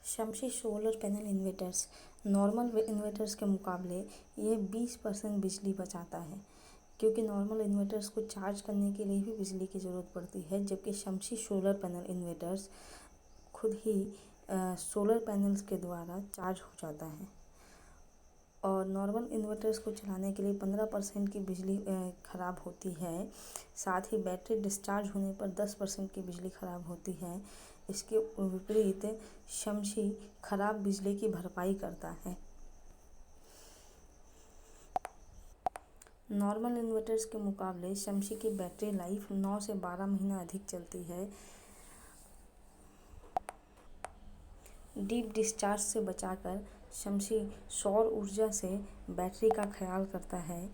शमसी solar panel inverters normal inverters के मुकाबले ये 20% बिजली बचाता है, क्योंकि नॉर्मल इन्वर्टर्स को चार्ज करने के लिए भी बिजली की ज़रूरत पड़ती है, जबकि शमसी सोलर पैनल इन्वर्टर्स खुद ही सोलर पैनल्स के द्वारा चार्ज हो जाता है। और नॉर्मल इन्वर्टर्स को चलाने के लिए 15% की बिजली ख़राब होती है। साथ ही बैटरी डिस्चार्ज होने पर 10% की बिजली ख़राब होती है। इसके विपरीत शमसी खराब बिजली की भरपाई करता है। नॉर्मल इन्वर्टर्स के मुकाबले शमसी की बैटरी लाइफ 9 से 12 महीना अधिक चलती है। डीप डिस्चार्ज से बचाकर शमसी सौर ऊर्जा से बैटरी का ख्याल करता है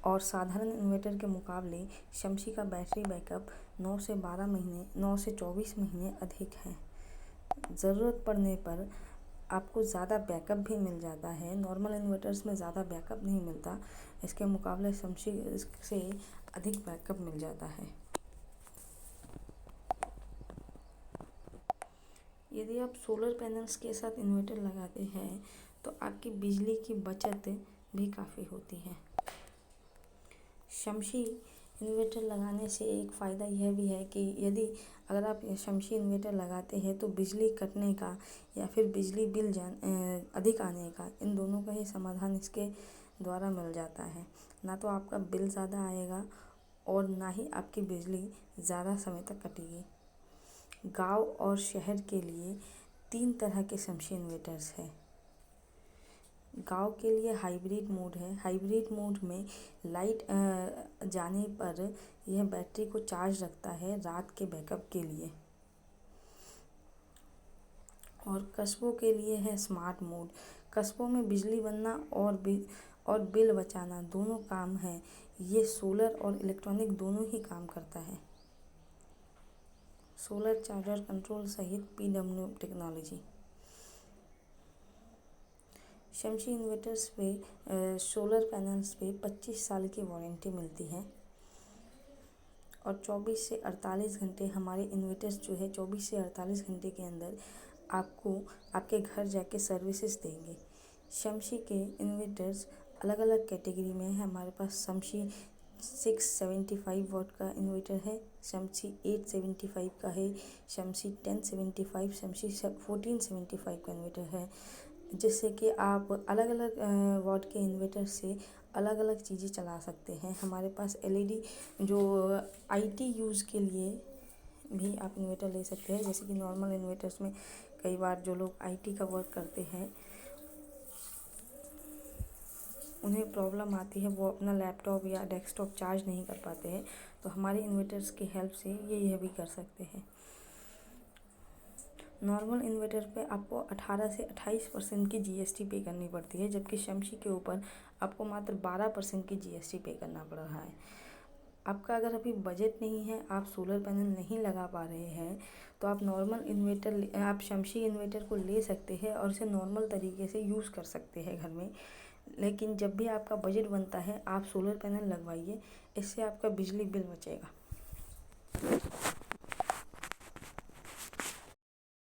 और साधारण इन्वर्टर के मुकाबले शमसी का बैटरी बैकअप 9 से 24 महीने अधिक है। ज़रूरत पड़ने पर आपको ज़्यादा बैकअप भी मिल जाता है। नॉर्मल इन्वर्टर्स में ज़्यादा बैकअप नहीं मिलता, इसके मुकाबले शमसी से अधिक बैकअप मिल जाता है। यदि आप सोलर पैनल्स के साथ इन्वर्टर लगाते हैं तो आपकी बिजली की बचत भी काफ़ी होती है। शमसी इन्वर्टर लगाने से एक फ़ायदा यह भी है कि यदि अगर आप शमसी इन्वर्टर लगाते हैं तो बिजली कटने का या फिर बिजली बिल अधिक आने का, इन दोनों का ही समाधान इसके द्वारा मिल जाता है। ना तो आपका बिल ज़्यादा आएगा और ना ही आपकी बिजली ज़्यादा समय तक कटेगी। गांव और शहर के लिए 3 तरह के शमसी इन्वर्टर्स हैं। गांव के लिए हाइब्रिड मोड है। हाइब्रिड मोड में लाइट जाने पर यह बैटरी को चार्ज रखता है रात के बैकअप के लिए। और कस्बों के लिए है स्मार्ट मोड। कस्बों में बिजली बनना और बिल बचाना दोनों काम है। ये सोलर और इलेक्ट्रॉनिक दोनों ही काम करता है। सोलर चार्जर कंट्रोल सहित PWM टेक्नोलॉजी। शमसी इन्वर्टर्स पे सोलर पैनल्स पे 25 साल की वारंटी मिलती है और 24 से 48 घंटे हमारे इन्वर्टर्स जो है 24 से 48 घंटे के अंदर आपको आपके घर जाके सर्विसेज देंगे। शमसी के इन्वर्टर्स अलग अलग कैटेगरी में है। हमारे पास शमसी 675 वाट का इन्वर्टर है, शमसी 875 का है, शमसी 1075, शमसी 1475 का इन्वर्टर है, जिससे कि आप अलग अलग वाट के इन्वर्टर से अलग अलग चीज़ें चला सकते हैं। हमारे पास LED जो IT यूज़ के लिए भी आप इन्वर्टर ले सकते हैं। जैसे कि नॉर्मल इन्वर्टर्स में कई बार जो लोग IT का वर्क करते हैं उन्हें प्रॉब्लम आती है, वो अपना लैपटॉप या डेस्कटॉप चार्ज नहीं कर पाते हैं, तो हमारे इन्वर्टर्स की हेल्प से यह भी कर सकते हैं। नॉर्मल इन्वर्टर पे आपको 18 से 28% की GST पे करनी पड़ती है, जबकि शमसी के ऊपर आपको मात्र 12% की GST पे करना पड़ रहा है। आपका अगर अभी बजट नहीं है, आप सोलर पैनल नहीं लगा पा रहे हैं, तो आप शमसी इन्वर्टर को ले सकते हैं और इसे नॉर्मल तरीके से यूज़ कर सकते हैं घर में। लेकिन जब भी आपका बजट बनता है आप सोलर पैनल लगवाइए, इससे आपका बिजली बिल बचेगा।